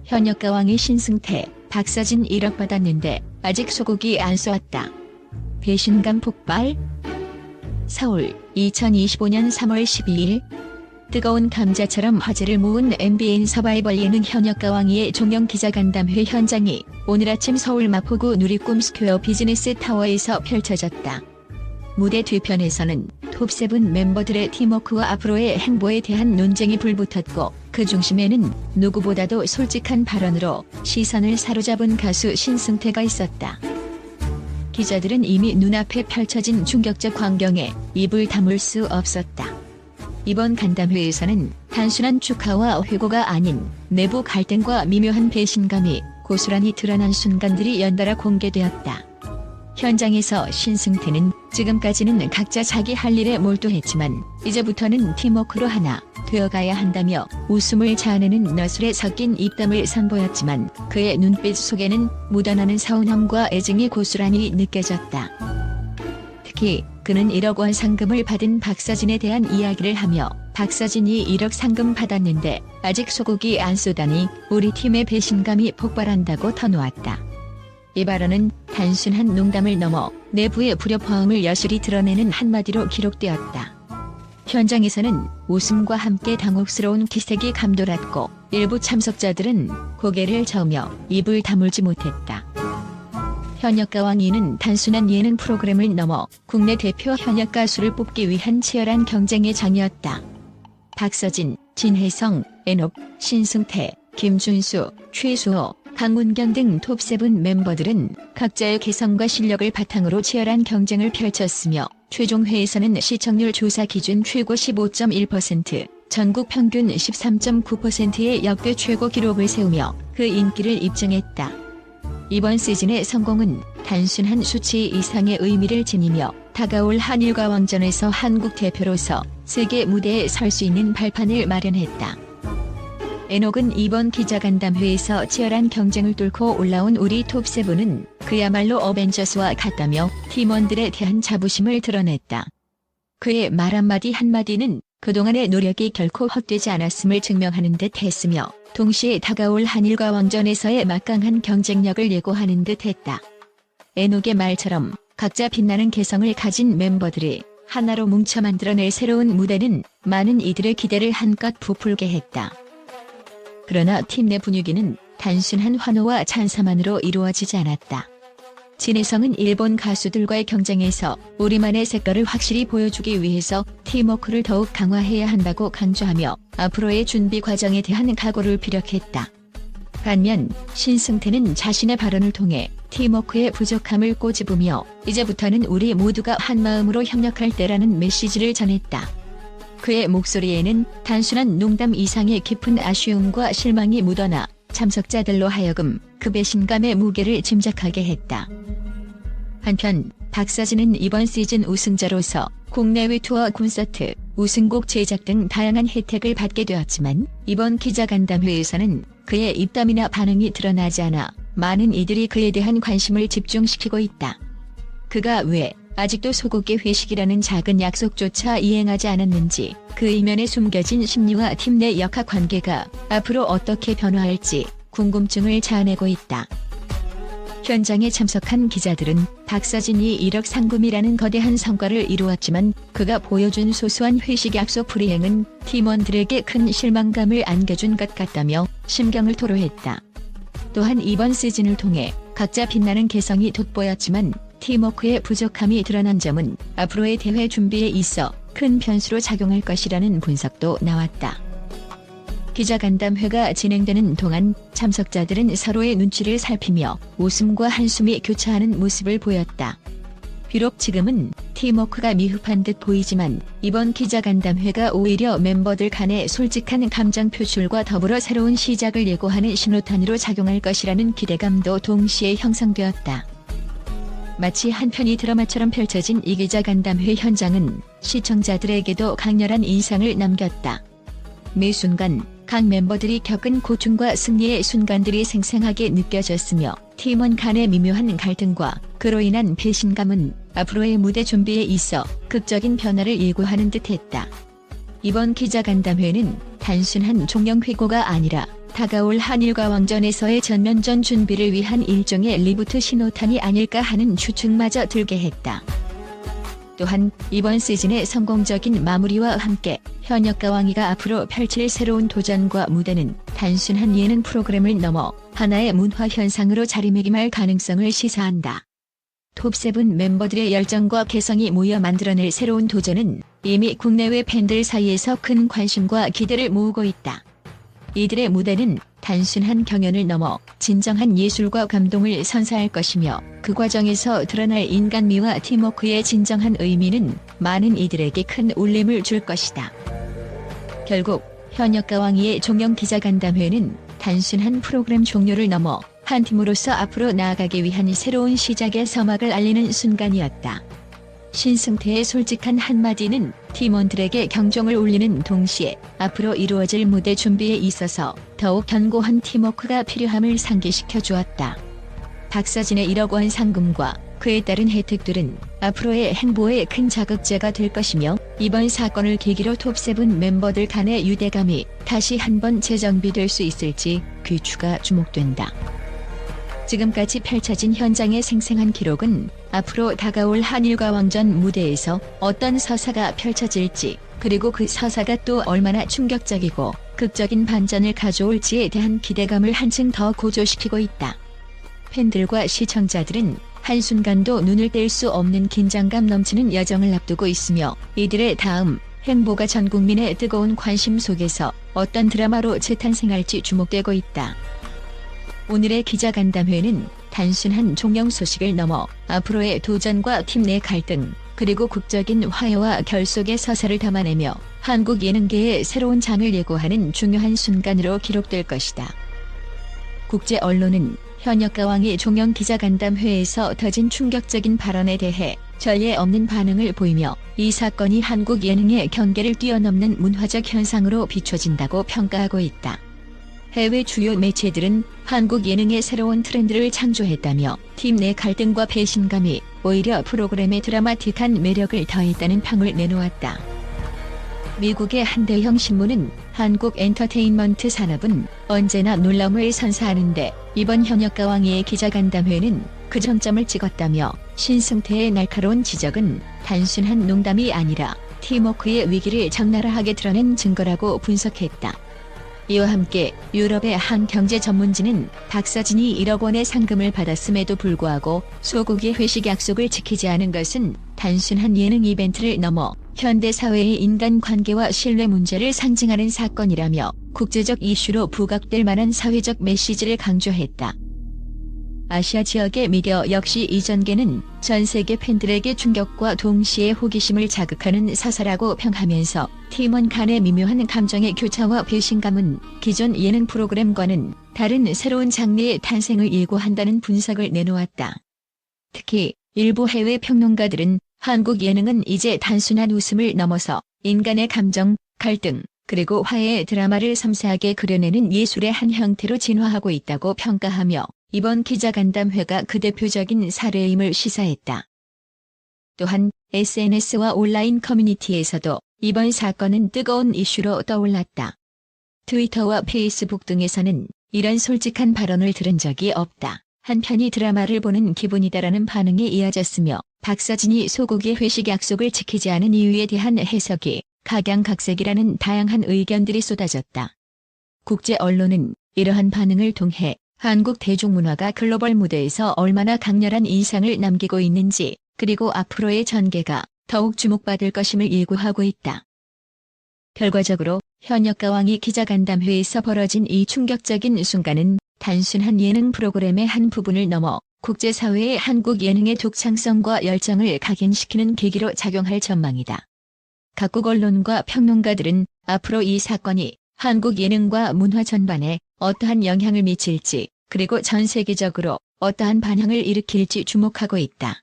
현역가왕이 신승태, 박서진 1억 받았는데 아직 소고기 안 쏘았다. 배신감 폭발? 서울, 2025년 3월 12일 뜨거운 감자처럼 화제를 모은 MBN 서바이벌 예능 현역가왕이의 종영 기자간담회 현장이 오늘 아침 서울 마포구 누리꿈 스퀘어 비즈니스 타워에서 펼쳐졌다. 무대 뒤편에서는 톱7 멤버들의 팀워크와 앞으로의 행보에 대한 논쟁이 불붙었고, 그 중심에는 누구보다도 솔직한 발언으로 시선을 사로잡은 가수 신승태가 있었다. 기자들은 이미 눈앞에 펼쳐진 충격적 광경에 입을 다물 수 없었다. 이번 간담회에서는 단순한 축하와 회고가 아닌 내부 갈등과 미묘한 배신감이 고스란히 드러난 순간들이 연달아 공개되었다. 현장에서 신승태는 지금까지는 각자 자기 할 일에 몰두했지만 이제부터는 팀워크로 하나 되어가야 한다며 웃음을 자아내는 너술에 섞인 입담을 선보였지만, 그의 눈빛 속에는 묻어나는 서운함과 애증이 고스란히 느껴졌다. 특히 그는 1억 원 상금을 받은 박서진에 대한 이야기를 하며, 박서진이 1억 상금 받았는데 아직 소고기 안 쏘다니 우리 팀의 배신감이 폭발한다고 터놓았다. 이 발언은 단순한 농담을 넘어 내부의 불협화음을 여실히 드러내는 한마디로 기록되었다. 현장에서는 웃음과 함께 당혹스러운 기색이 감돌았고, 일부 참석자들은 고개를 저으며 입을 다물지 못했다. 현역가왕이는 단순한 예능 프로그램을 넘어 국내 대표 현역 가수를 뽑기 위한 치열한 경쟁의 장이었다. 박서진, 진혜성, 애녹, 신승태, 김준수, 최수호, 강문경 등 톱7 멤버들은 각자의 개성과 실력을 바탕으로 치열한 경쟁을 펼쳤으며, 최종 회에서는 시청률 조사 기준 최고 15.1%, 전국 평균 13.9%의 역대 최고 기록을 세우며 그 인기를 입증했다. 이번 시즌의 성공은 단순한 수치 이상의 의미를 지니며 다가올 한일가왕전에서 한국 대표로서 세계 무대에 설 수 있는 발판을 마련했다. 애녹은 이번 기자간담회에서 치열한 경쟁을 뚫고 올라온 우리 톱7은 그야말로 어벤져스와 같다며 팀원들에 대한 자부심을 드러냈다. 그의 말 한마디 한마디는 그동안의 노력이 결코 헛되지 않았음을 증명하는 듯 했으며, 동시에 다가올 한일가왕전에서의 막강한 경쟁력을 예고하는 듯 했다. 애녹의 말처럼 각자 빛나는 개성을 가진 멤버들이 하나로 뭉쳐 만들어낼 새로운 무대는 많은 이들의 기대를 한껏 부풀게 했다. 그러나 팀 내 분위기는 단순한 환호와 찬사만으로 이루어지지 않았다. 진혜성은 일본 가수들과의 경쟁에서 우리만의 색깔을 확실히 보여주기 위해서 팀워크를 더욱 강화해야 한다고 강조하며 앞으로의 준비 과정에 대한 각오를 피력했다. 반면 신승태는 자신의 발언을 통해 팀워크의 부족함을 꼬집으며 이제부터는 우리 모두가 한마음으로 협력할 때라는 메시지를 전했다. 그의 목소리에는 단순한 농담 이상의 깊은 아쉬움과 실망이 묻어나 참석자들로 하여금 그 배신감의 무게를 짐작하게 했다. 한편 박서진은 이번 시즌 우승자로서 국내외 투어 콘서트, 우승곡 제작 등 다양한 혜택을 받게 되었지만, 이번 기자간담회에서는 그의 입담이나 반응이 드러나지 않아 많은 이들이 그에 대한 관심을 집중시키고 있다. 그가 왜 아직도 소고기 회식이라는 작은 약속조차 이행하지 않았는지, 그 이면에 숨겨진 심리와 팀 내 역학관계가 앞으로 어떻게 변화할지 궁금증을 자아내고 있다. 현장에 참석한 기자들은 박서진이 1억 상금이라는 거대한 성과를 이루었지만 그가 보여준 소소한 회식 약속 불이행은 팀원들에게 큰 실망감을 안겨준 것 같다며 심경을 토로했다. 또한 이번 시즌을 통해 각자 빛나는 개성이 돋보였지만 팀워크의 부족함이 드러난 점은 앞으로의 대회 준비에 있어 큰 변수로 작용할 것이라는 분석도 나왔다. 기자간담회가 진행되는 동안 참석자들은 서로의 눈치를 살피며 웃음과 한숨이 교차하는 모습을 보였다. 비록 지금은 팀워크가 미흡한 듯 보이지만 이번 기자간담회가 오히려 멤버들 간의 솔직한 감정 표출과 더불어 새로운 시작을 예고하는 신호탄으로 작용할 것이라는 기대감도 동시에 형성되었다. 마치 한 편의 드라마처럼 펼쳐진 이 기자간담회 현장은 시청자들에게도 강렬한 인상을 남겼다. 매 순간 각 멤버들이 겪은 고충과 승리의 순간들이 생생하게 느껴졌으며, 팀원 간의 미묘한 갈등과 그로 인한 배신감은 앞으로의 무대 준비에 있어 극적인 변화를 예고하는 듯했다. 이번 기자간담회는 단순한 종영 회고가 아니라 다가올 한일과 왕전에서의 전면전 준비를 위한 일종의 리부트 신호탄이 아닐까 하는 추측마저 들게 했다. 또한 이번 시즌의 성공적인 마무리와 함께 현역과 왕이가 앞으로 펼칠 새로운 도전과 무대는 단순한 예능 프로그램을 넘어 하나의 문화 현상으로 자리매김할 가능성을 시사한다. 톱7 멤버들의 열정과 개성이 모여 만들어낼 새로운 도전은 이미 국내외 팬들 사이에서 큰 관심과 기대를 모으고 있다. 이들의 무대는 단순한 경연을 넘어 진정한 예술과 감동을 선사할 것이며 그 과정에서 드러날 인간미와 팀워크의 진정한 의미는 많은 이들에게 큰 울림을 줄 것이다. 결국 현역과 왕이의 종영 기자간담회는 단순한 프로그램 종료를 넘어 한 팀으로서 앞으로 나아가기 위한 새로운 시작의 서막을 알리는 순간이었다. 신승태의 솔직한 한마디는 팀원들에게 경종을 울리는 동시에 앞으로 이루어질 무대 준비에 있어서 더욱 견고한 팀워크가 필요함을 상기시켜 주었다. 박서진의 1억 원 상금과 그에 따른 혜택들은 앞으로의 행보에 큰 자극제가 될 것이며 이번 사건을 계기로 톱7 멤버들 간의 유대감이 다시 한번 재정비될 수 있을지 귀추가 주목된다. 지금까지 펼쳐진 현장의 생생한 기록은 앞으로 다가올 한일과 왕전 무대에서 어떤 서사가 펼쳐질지 그리고 그 서사가 또 얼마나 충격적이고 극적인 반전을 가져올지에 대한 기대감을 한층 더 고조시키고 있다. 팬들과 시청자들은 한순간도 눈을 뗄 수 없는 긴장감 넘치는 여정을 앞두고 있으며 이들의 다음 행보가 전 국민의 뜨거운 관심 속에서 어떤 드라마로 재탄생할지 주목되고 있다. 오늘의 기자간담회는 단순한 종영 소식을 넘어 앞으로의 도전과 팀 내 갈등, 그리고 국적인 화해와 결속의 서사를 담아내며 한국 예능계의 새로운 장을 예고하는 중요한 순간으로 기록될 것이다. 국제 언론은 현역과 왕의 종영 기자간담회에서 터진 충격적인 발언에 대해 전례 없는 반응을 보이며 이 사건이 한국 예능의 경계를 뛰어넘는 문화적 현상으로 비춰진다고 평가하고 있다. 해외 주요 매체들은 한국 예능의 새로운 트렌드를 창조했다며 팀 내 갈등과 배신감이 오히려 프로그램의 드라마틱한 매력을 더했다는 평을 내놓았다. 미국의 한 대형 신문은 한국 엔터테인먼트 산업은 언제나 놀라움을 선사하는데 이번 현역과 왕의 기자간담회는 그 정점을 찍었다며 신승태의 날카로운 지적은 단순한 농담이 아니라 팀워크의 위기를 적나라하게 드러낸 증거라고 분석했다. 이와 함께 유럽의 한 경제 전문지는 박서진이 1억 원의 상금을 받았음에도 불구하고 소고기 회식 약속을 지키지 않은 것은 단순한 예능 이벤트를 넘어 현대사회의 인간관계와 신뢰 문제를 상징하는 사건이라며 국제적 이슈로 부각될 만한 사회적 메시지를 강조했다. 아시아 지역의 미디어 역시 이 전개는 전 세계 팬들에게 충격과 동시에 호기심을 자극하는 서사라고 평하면서 팀원 간의 미묘한 감정의 교차와 배신감은 기존 예능 프로그램과는 다른 새로운 장르의 탄생을 예고한다는 분석을 내놓았다. 특히 일부 해외 평론가들은 한국 예능은 이제 단순한 웃음을 넘어서 인간의 감정, 갈등, 그리고 화해의 드라마를 섬세하게 그려내는 예술의 한 형태로 진화하고 있다고 평가하며 이번 기자간담회가 그 대표적인 사례임을 시사했다. 또한 SNS와 온라인 커뮤니티에서도 이번 사건은 뜨거운 이슈로 떠올랐다. 트위터와 페이스북 등에서는 이런 솔직한 발언을 들은 적이 없다. 한편이 드라마를 보는 기분이다라는 반응이 이어졌으며 박서진이 소고기 회식 약속을 지키지 않은 이유에 대한 해석이 각양각색이라는 다양한 의견들이 쏟아졌다. 국제 언론은 이러한 반응을 통해 한국 대중문화가 글로벌 무대에서 얼마나 강렬한 인상을 남기고 있는지 그리고 앞으로의 전개가 더욱 주목받을 것임을 예고하고 있다. 결과적으로 현역과 왕이 기자간담회에서 벌어진 이 충격적인 순간은 단순한 예능 프로그램의 한 부분을 넘어 국제사회의 한국 예능의 독창성과 열정을 각인시키는 계기로 작용할 전망이다. 각국 언론과 평론가들은 앞으로 이 사건이 한국 예능과 문화 전반에 어떠한 영향을 미칠지 그리고 전 세계적으로 어떠한 반향을 일으킬지 주목하고 있다.